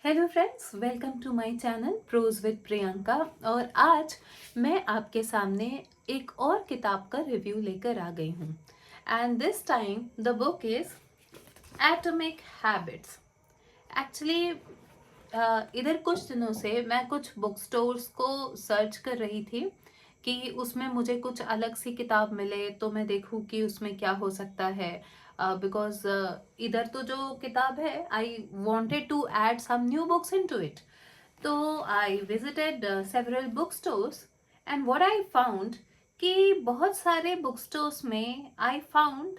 Hello friends, welcome to my channel pros with Priyanka. और आज मैं आपके सामने एक और किताब का रिव्यू लेकर आ गई हूँ। And this time the book is atomic habits. Actually इधर कुछ दिनों से मैं कुछ बुक स्टोर्स को सर्च कर रही थी कि उसमें मुझे कुछ अलग सी किताब मिले तो मैं देखूं कि उसमें क्या हो सकता है। बिकॉज इधर तो जो किताब है I wanted to add some new books into it. तो I visited several book stores and what I found कि बहुत सारे बुक स्टोर्स में I found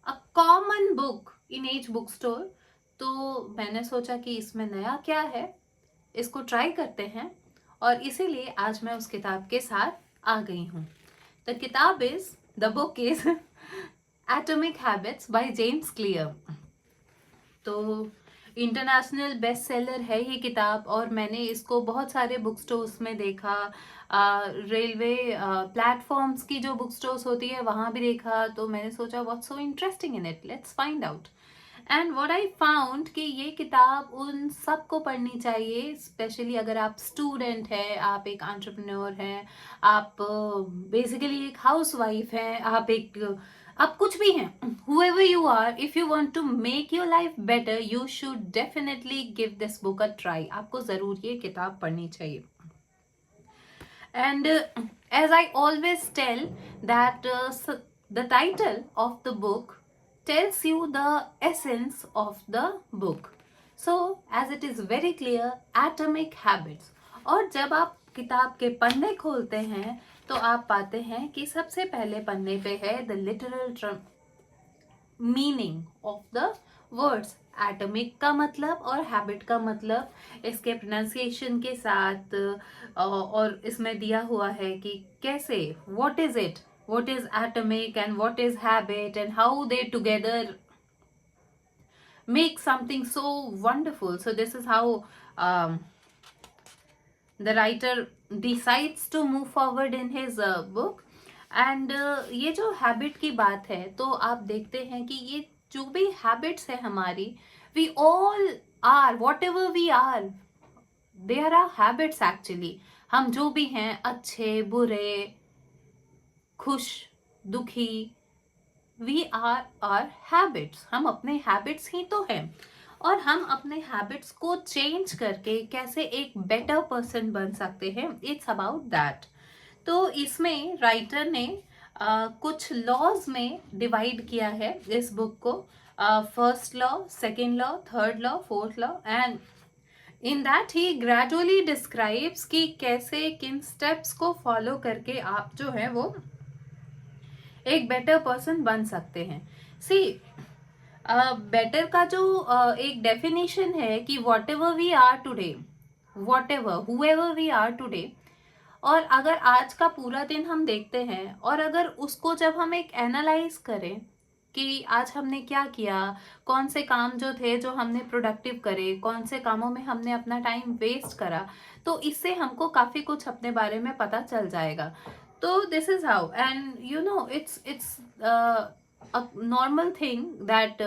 a common book in each book store. तो मैंने सोचा कि इसमें नया क्या है, इसको ट्राई करते हैं। और इसीलिए आज मैं उस किताब के साथ आ गई हूँ। द किताब is the book is atomic habits by James clear. तो इंटरनेशनल बेस्ट सेलर है ये किताब और मैंने इसको बहुत सारे बुक स्टोर्स में देखा। रेलवे प्लेटफॉर्म्स की जो बुक स्टोर्स होती है वहाँ भी देखा। तो मैंने सोचा what's so interesting in it, let's find out. And what I found कि ये किताब उन सबको पढ़नी चाहिए, स्पेशली अगर आप स्टूडेंट हैं, आप एक एंटरप्रेन्योर हैं, आप बेसिकली एक हाउसवाइफ हैं, आप कुछ भी हैं, whoever you are, if you want to make your life better you should definitely give this book a try। आपको जरूर ये किताब पढ़नी चाहिए। And as I always tell that the title of the book tells you the essence of the book. So as it is very clear, atomic habits। और जब आप किताब के पन्ने खोलते हैं तो आप पाते हैं कि सबसे पहले पन्ने पे है the literal meaning of the words. Atomic का मतलब और हैबिट का मतलब इसके प्रोनाउंसिएशन के साथ और इसमें दिया हुआ है कि कैसे, what is it, what is atomic and what is habit and how they together make something so wonderful। So this is how the writer decides to move forward in his book। And ये जो habit की बात है तो आप देखते हैं कि ये जो भी हैबिट्स है हमारी, we all are whatever we are, they are are habits actually. हम जो भी हैं, अच्छे बुरे, खुश दुखी, वी आर आर हैबिट्स। हम अपने हैबिट्स ही तो हैं और हम अपने हैबिट्स को चेंज करके कैसे एक बेटर पर्सन बन सकते हैं, इट्स अबाउट दैट। तो इसमें राइटर ने कुछ लॉज में डिवाइड किया है इस बुक को। First law, second law, third law, fourth law, and in that he gradually describes कि कैसे किन स्टेप्स को फॉलो करके आप जो है वो एक बेटर पर्सन बन सकते हैं। सी बेटर का जो एक डेफिनेशन है कि whatever we are today, whatever however we are today. और अगर आज का पूरा दिन हम देखते हैं और अगर उसको जब हम एक एनालाइज करें कि आज हमने क्या किया, कौन से काम जो थे जो हमने प्रोडक्टिव करे, कौन से कामों में हमने अपना टाइम वेस्ट करा, तो इससे हमको काफी कुछ अपने बारे में पता चल जाएगा। तो this is how, and you know it's a normal thing that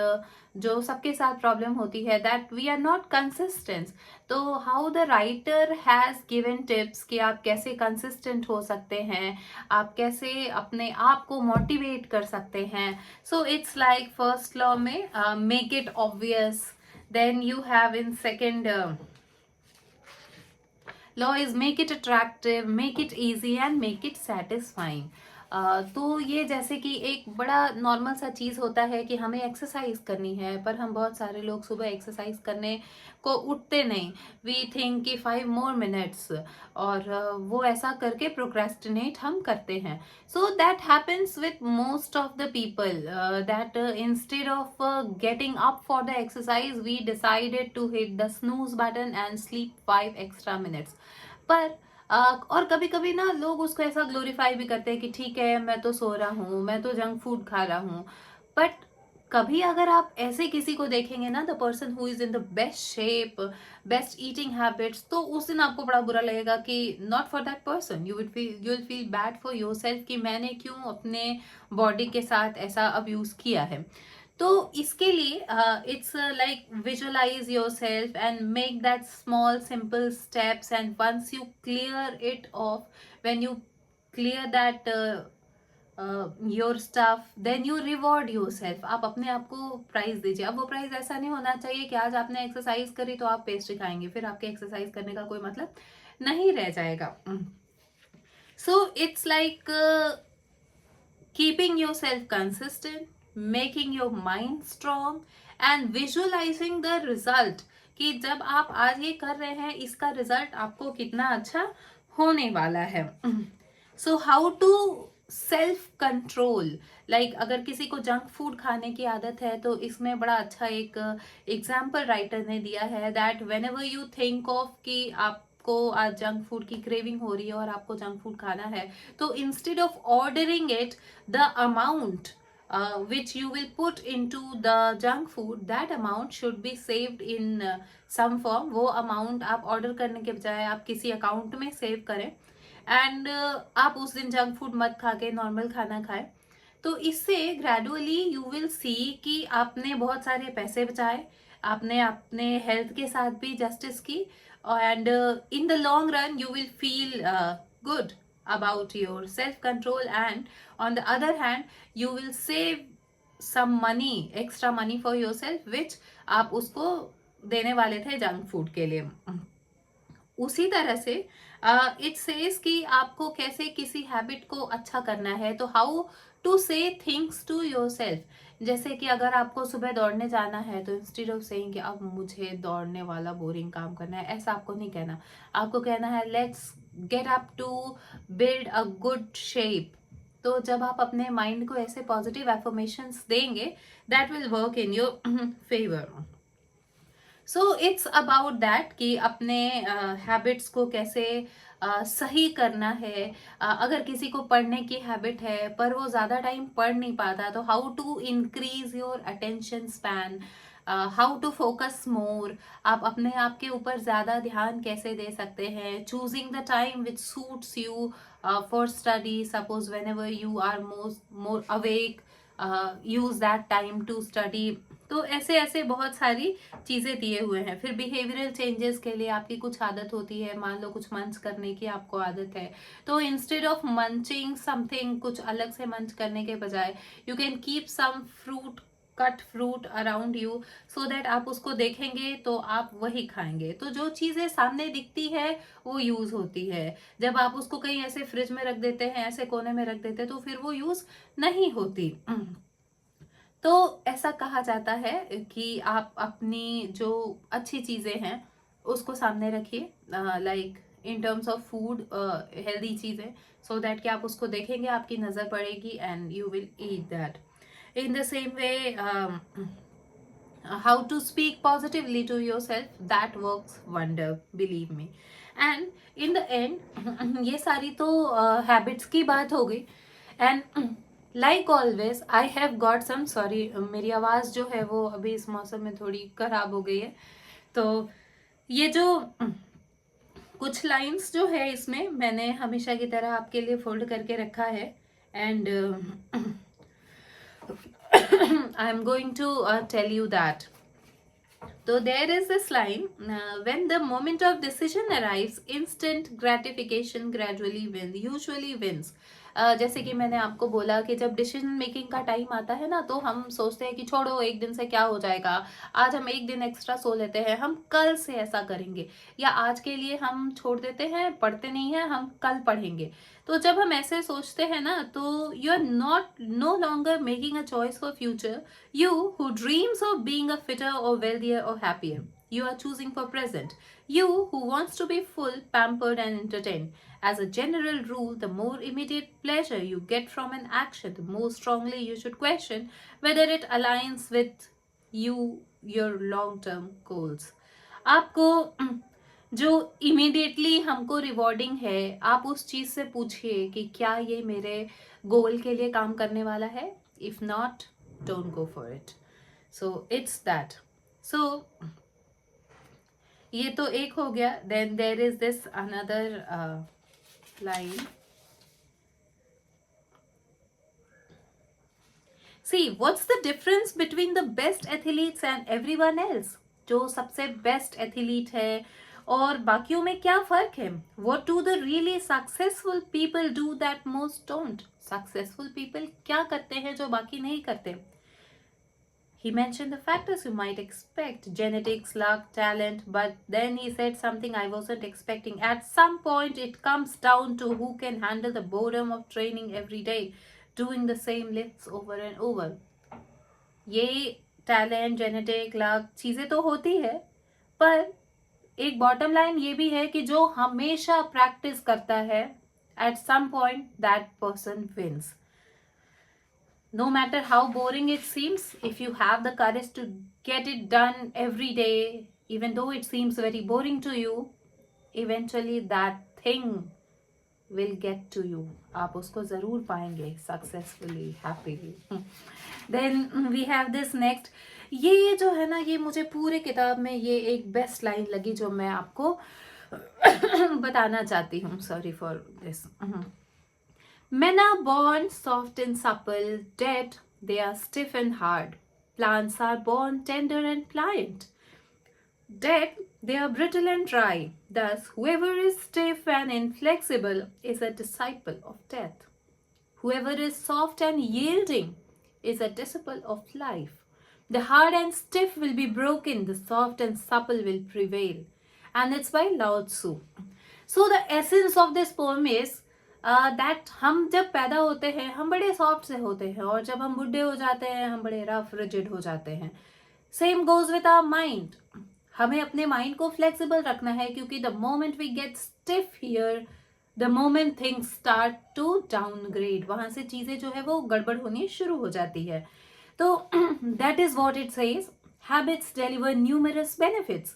जो सबके साथ प्रॉब्लम होती है, that we are not consistent। तो how the writer has given tips कि आप कैसे consistent हो सकते हैं, आप कैसे अपने आप को मोटिवेट कर सकते हैं। so it's like first law में make it obvious, then you have in second law is make it attractive, make it easy and make it satisfying। तो ये जैसे कि एक बड़ा नॉर्मल सा चीज़ होता है कि हमें एक्सरसाइज करनी है, पर हम बहुत सारे लोग सुबह एक्सरसाइज करने को उठते नहीं। वी थिंक कि 5 more minutes, और वो ऐसा करके प्रोक्रेस्टिनेट हम करते हैं। So that happens with most of the people that instead of getting up for the exercise we decided to hit the snooze button and sleep 5 extra minutes। पर और कभी कभी ना लोग उसको ऐसा ग्लोरीफाई भी करते हैं कि ठीक है, मैं तो सो रहा हूँ, मैं तो जंक फूड खा रहा हूँ। बट कभी अगर आप ऐसे किसी को देखेंगे ना, the person who is in the best shape, best eating habits, तो उस दिन आपको बड़ा बुरा लगेगा कि not for that person, you will feel bad for your self कि मैंने क्यों अपने बॉडी के साथ ऐसा अब्यूज किया है। तो इसके लिए it's like visualise yourself and make that small simple steps and once you clear it off, when you clear that your stuff, then you reward yourself. आप अपने आप को प्राइज दीजिए। अब वो प्राइज ऐसा नहीं होना चाहिए कि आज आपने एक्सरसाइज करी तो आप पेस्ट्री खाएंगे, फिर आपके एक्सरसाइज करने का कोई मतलब नहीं रह जाएगा। So it's like keeping yourself consistent, making your mind strong and visualizing the result, कि जब आप आज ये कर रहे हैं इसका रिजल्ट आपको कितना अच्छा होने वाला है। So how to self control, like अगर किसी को जंक फूड खाने की आदत है तो इसमें बड़ा अच्छा एक एग्जाम्पल राइटर ने दिया है that when ever you think of कि आपको आज जंक फूड की क्रेविंग हो रही है और आपको जंक फूड खाना है, तो instead of ordering it, the amount which you will put into the junk food, that amount should be saved in some form। वो amount आप ऑर्डर करने के बजाय आप किसी अकाउंट में सेव करें एंड आप उस दिन जंक फूड मत खा के नॉर्मल खाना खाएं। तो इससे ग्रेजुअली यू विल सी कि आपने बहुत सारे पैसे बचाए, आपने अपने हेल्थ के साथ भी जस्टिस की, and in the long run you will feel good about your self control, and on the other hand you will save some money, extra money for yourself which आप उसको देने वाले थे जंक फूड के लिए। उसी तरह से इट सेज कि आपको कैसे किसी हैबिट को अच्छा करना है, तो हाउ टू से थिंग्स टू योर सेल्फ। जैसे कि अगर आपको सुबह दौड़ने जाना है तो इंस्टेड ऑफ सेइंग कि अब मुझे दौड़ने वाला बोरिंग काम करना है, ऐसा आपको नहीं कहना। आपको कहना है let's get up to build a good shape. तो जब आप अपने माइंड को ऐसे पॉजिटिव एफर्मेशंस देंगे, that will work in your favour. So it's about that कि अपने हैबिट्स को कैसे सही करना है। अगर किसी को पढ़ने की हैबिट है पर वो ज़्यादा टाइम पढ़ नहीं पाता, तो how to increase your attention span, how to focus more, आप अपने आप के ऊपर ज़्यादा ध्यान कैसे दे सकते हैं। Choosing the time which suits you for study, suppose whenever you are more awake, use that time to study. तो ऐसे ऐसे बहुत सारी चीजें दिए हुए हैं। फिर बिहेवियरल चेंजेस के लिए आपकी कुछ आदत होती है, मान लो कुछ मंच करने की आपको आदत है, तो इंस्टेड ऑफ मंचिंग समथिंग, कुछ अलग से मंच करने के बजाय you can keep some fruit, cut fruit around you, so that आप उसको देखेंगे तो आप वही खाएंगे। तो जो चीजें सामने दिखती है वो यूज होती है। जब आप उसको कहीं ऐसे फ्रिज में रख देते हैं, ऐसे कोने में रख देते हैं, तो फिर वो यूज नहीं होती। तो ऐसा कहा जाता है कि आप अपनी जो अच्छी चीज़ें हैं उसको सामने रखिए, like in terms of food, healthy चीज़ें, सो दैट कि आप उसको देखेंगे, आपकी नज़र पड़ेगी and you will eat that. In the same way how to speak positively to yourself, that works wonder, believe me. And in the end ये सारी तो हैबिट्स की बात हो गई। And like always I have got some, sorry मेरी आवाज़ जो है वो अभी इस मौसम में थोड़ी खराब हो गई है, तो ये जो कुछ लाइंस जो है इसमें मैंने हमेशा की तरह आपके लिए फोल्ड करके रखा है, and I am going to tell you that. So there is this line, when the moment of decision arrives, instant gratification gradually wins, usually wins। जैसे कि मैंने आपको बोला कि जब डिसीजन मेकिंग का टाइम आता है ना, तो हम सोचते हैं कि छोड़ो एक दिन से क्या हो जाएगा, आज हम एक दिन एक्स्ट्रा सो लेते हैं, हम कल से ऐसा करेंगे, या आज के लिए हम छोड़ देते हैं, पढ़ते नहीं हैं, हम कल पढ़ेंगे। तो जब हम ऐसे सोचते हैं ना, तो you are not no longer making a choice for future. You who dreams of being a fitter or wealthier or happier, you are choosing for present. You who wants to be full, pampered and entertained. As a general rule, the more immediate pleasure you get from an action, the more strongly you should question whether it aligns with your long-term goals. आपको जो immediately हमको rewarding है, आप उस चीज से पूछिए कि क्या ये मेरे गोल के लिए काम करने वाला है। If not, don't go for it. So it's that. So ये तो एक हो गया। Then there is this another line. See what's the difference between the best athletes and everyone else? जो सबसे बेस्ट एथलीट है और बाकियों में क्या फर्क है? What do the really successful people do that most don't? Successful people क्या करते हैं जो बाकी नहीं करते? He mentioned the factors you might expect: genetics, luck, talent, but then he said something I wasn't expecting. At some point, it comes down to who can handle the boredom of training every day, doing the same lifts over and over. ये talent, genetic, luck चीज़ें तो होती है, पर एक bottom line ये भी है कि जो हमेशा प्रैक्टिस करता है, at some point that person wins. No matter how boring it seems, if you have the courage to get it done every day, even though it seems very boring to you, eventually that thing will get to you. आप उसको ज़रूर पाएंगे successfully, happily. Then we have this next. ये जो है ना, ये मुझे पूरे किताब में ये एक बेस्ट लाइन लगी जो मैं आपको बताना चाहती हूँ. Sorry for this. Men are born soft and supple, dead they are stiff and hard. Plants are born tender and pliant. Dead they are brittle and dry. Thus, whoever is stiff and inflexible is a disciple of death. Whoever is soft and yielding is a disciple of life. The hard and stiff will be broken, the soft and supple will prevail. And it's by Lao Tzu. So the essence of this poem is that हम जब पैदा होते हैं हम बड़े soft से होते हैं, और जब हम बुढ़े हो जाते हैं हम बड़े रफ रिजिड हो जाते हैं. Same goes with our mind. हमें अपने माइंड को फ्लेक्सिबल रखना है, क्योंकि the moment we get stiff here, the moment things start to downgrade, वहां से चीजें जो है वो गड़बड़ होनी शुरू हो जाती है. तो that is what it says. Habits deliver numerous benefits,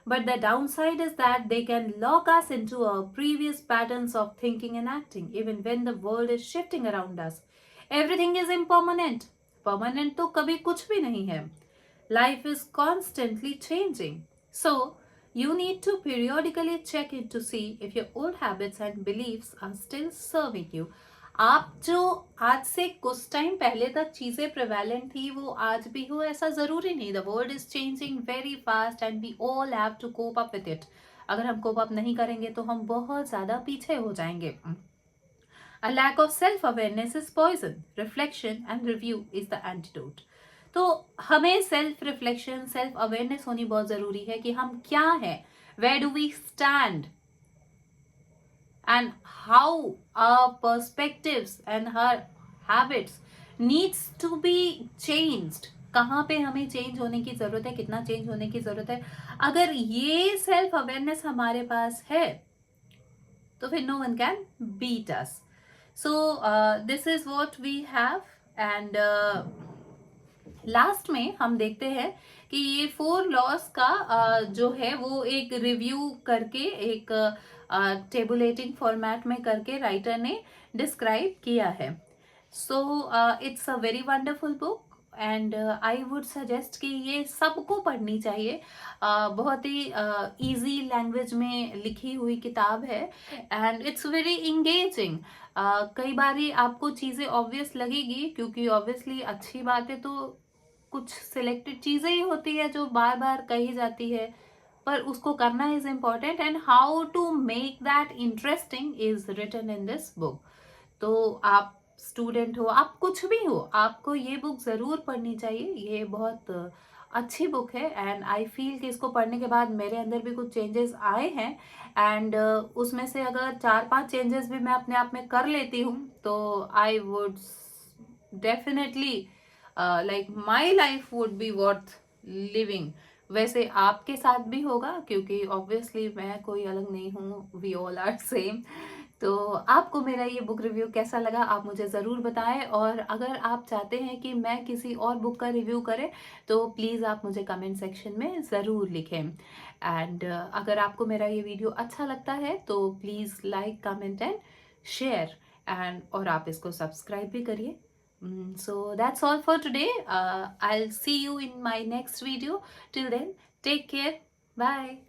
but the downside is that they can lock us into our previous patterns of thinking and acting, even when the world is shifting around us. Everything is impermanent. Permanent तो कभी कुछ भी नहीं है. Life is constantly changing. So, you need to periodically check in to see if your old habits and beliefs are still serving you. आप जो आज से कुछ टाइम पहले तक चीजें प्रिवेलेंट थी वो आज भी हो, ऐसा जरूरी नहीं. The world is changing very fast and we all have to cope up with it. अगर हम कोप अप नहीं करेंगे तो हम बहुत ज्यादा पीछे हो जाएंगे. A lack of self awareness is poison. Reflection and review is the antidote. तो हमें सेल्फ रिफ्लेक्शन, सेल्फ अवेयरनेस होनी बहुत जरूरी है कि हम क्या है, where do we stand, and how our perspectives and her habits needs to be changed. कहाँ पे हमें चेंज होने की जरूरत है, कितना चेंज होने की जरूरत है. अगर ये सेल्फ अवेयरनेस हमारे पास है तो फिर no one can beat us. So this is what we have. And last में हम देखते हैं कि ये 4 लॉज का जो है वो एक रिव्यू करके, एक टेबुलेटिंग फॉर्मेट में करके राइटर ने डिस्क्राइब किया है. So it's a very wonderful book and I would suggest कि ये सबको पढ़नी चाहिए. बहुत ही इजी लैंग्वेज में लिखी हुई किताब है एंड इट्स वेरी इंगेजिंग. कई बारी आपको चीज़ें ऑब्वियस लगेगी, क्योंकि ऑब्वियसली अच्छी बातें तो कुछ सिलेक्टेड चीज़ें ही होती है जो बार बार कही जाती है, पर उसको करना is important and how to make that interesting is written in this book. तो आप स्टूडेंट हो, आप कुछ भी हो, आपको ये बुक ज़रूर पढ़नी चाहिए. ये बहुत अच्छी बुक है एंड आई फील कि इसको पढ़ने के बाद मेरे अंदर भी कुछ चेंजेस आए हैं. एंड उसमें से अगर 4-5 चेंजेस भी मैं अपने आप में कर लेती हूँ तो I would definitely like my life would be worth living. वैसे आपके साथ भी होगा, क्योंकि ऑब्वियसली मैं कोई अलग नहीं हूँ, वी ऑल आर सेम. तो आपको मेरा ये बुक रिव्यू कैसा लगा आप मुझे ज़रूर बताएं, और अगर आप चाहते हैं कि मैं किसी और बुक का रिव्यू करें तो प्लीज़ आप मुझे कमेंट सेक्शन में ज़रूर लिखें. एंड अगर आपको मेरा ये वीडियो अच्छा लगता है तो please like, comment and share, and और आप इसको सब्सक्राइब भी करिए. So that's all for today. I'll see you in my next video. Till then, take care. Bye.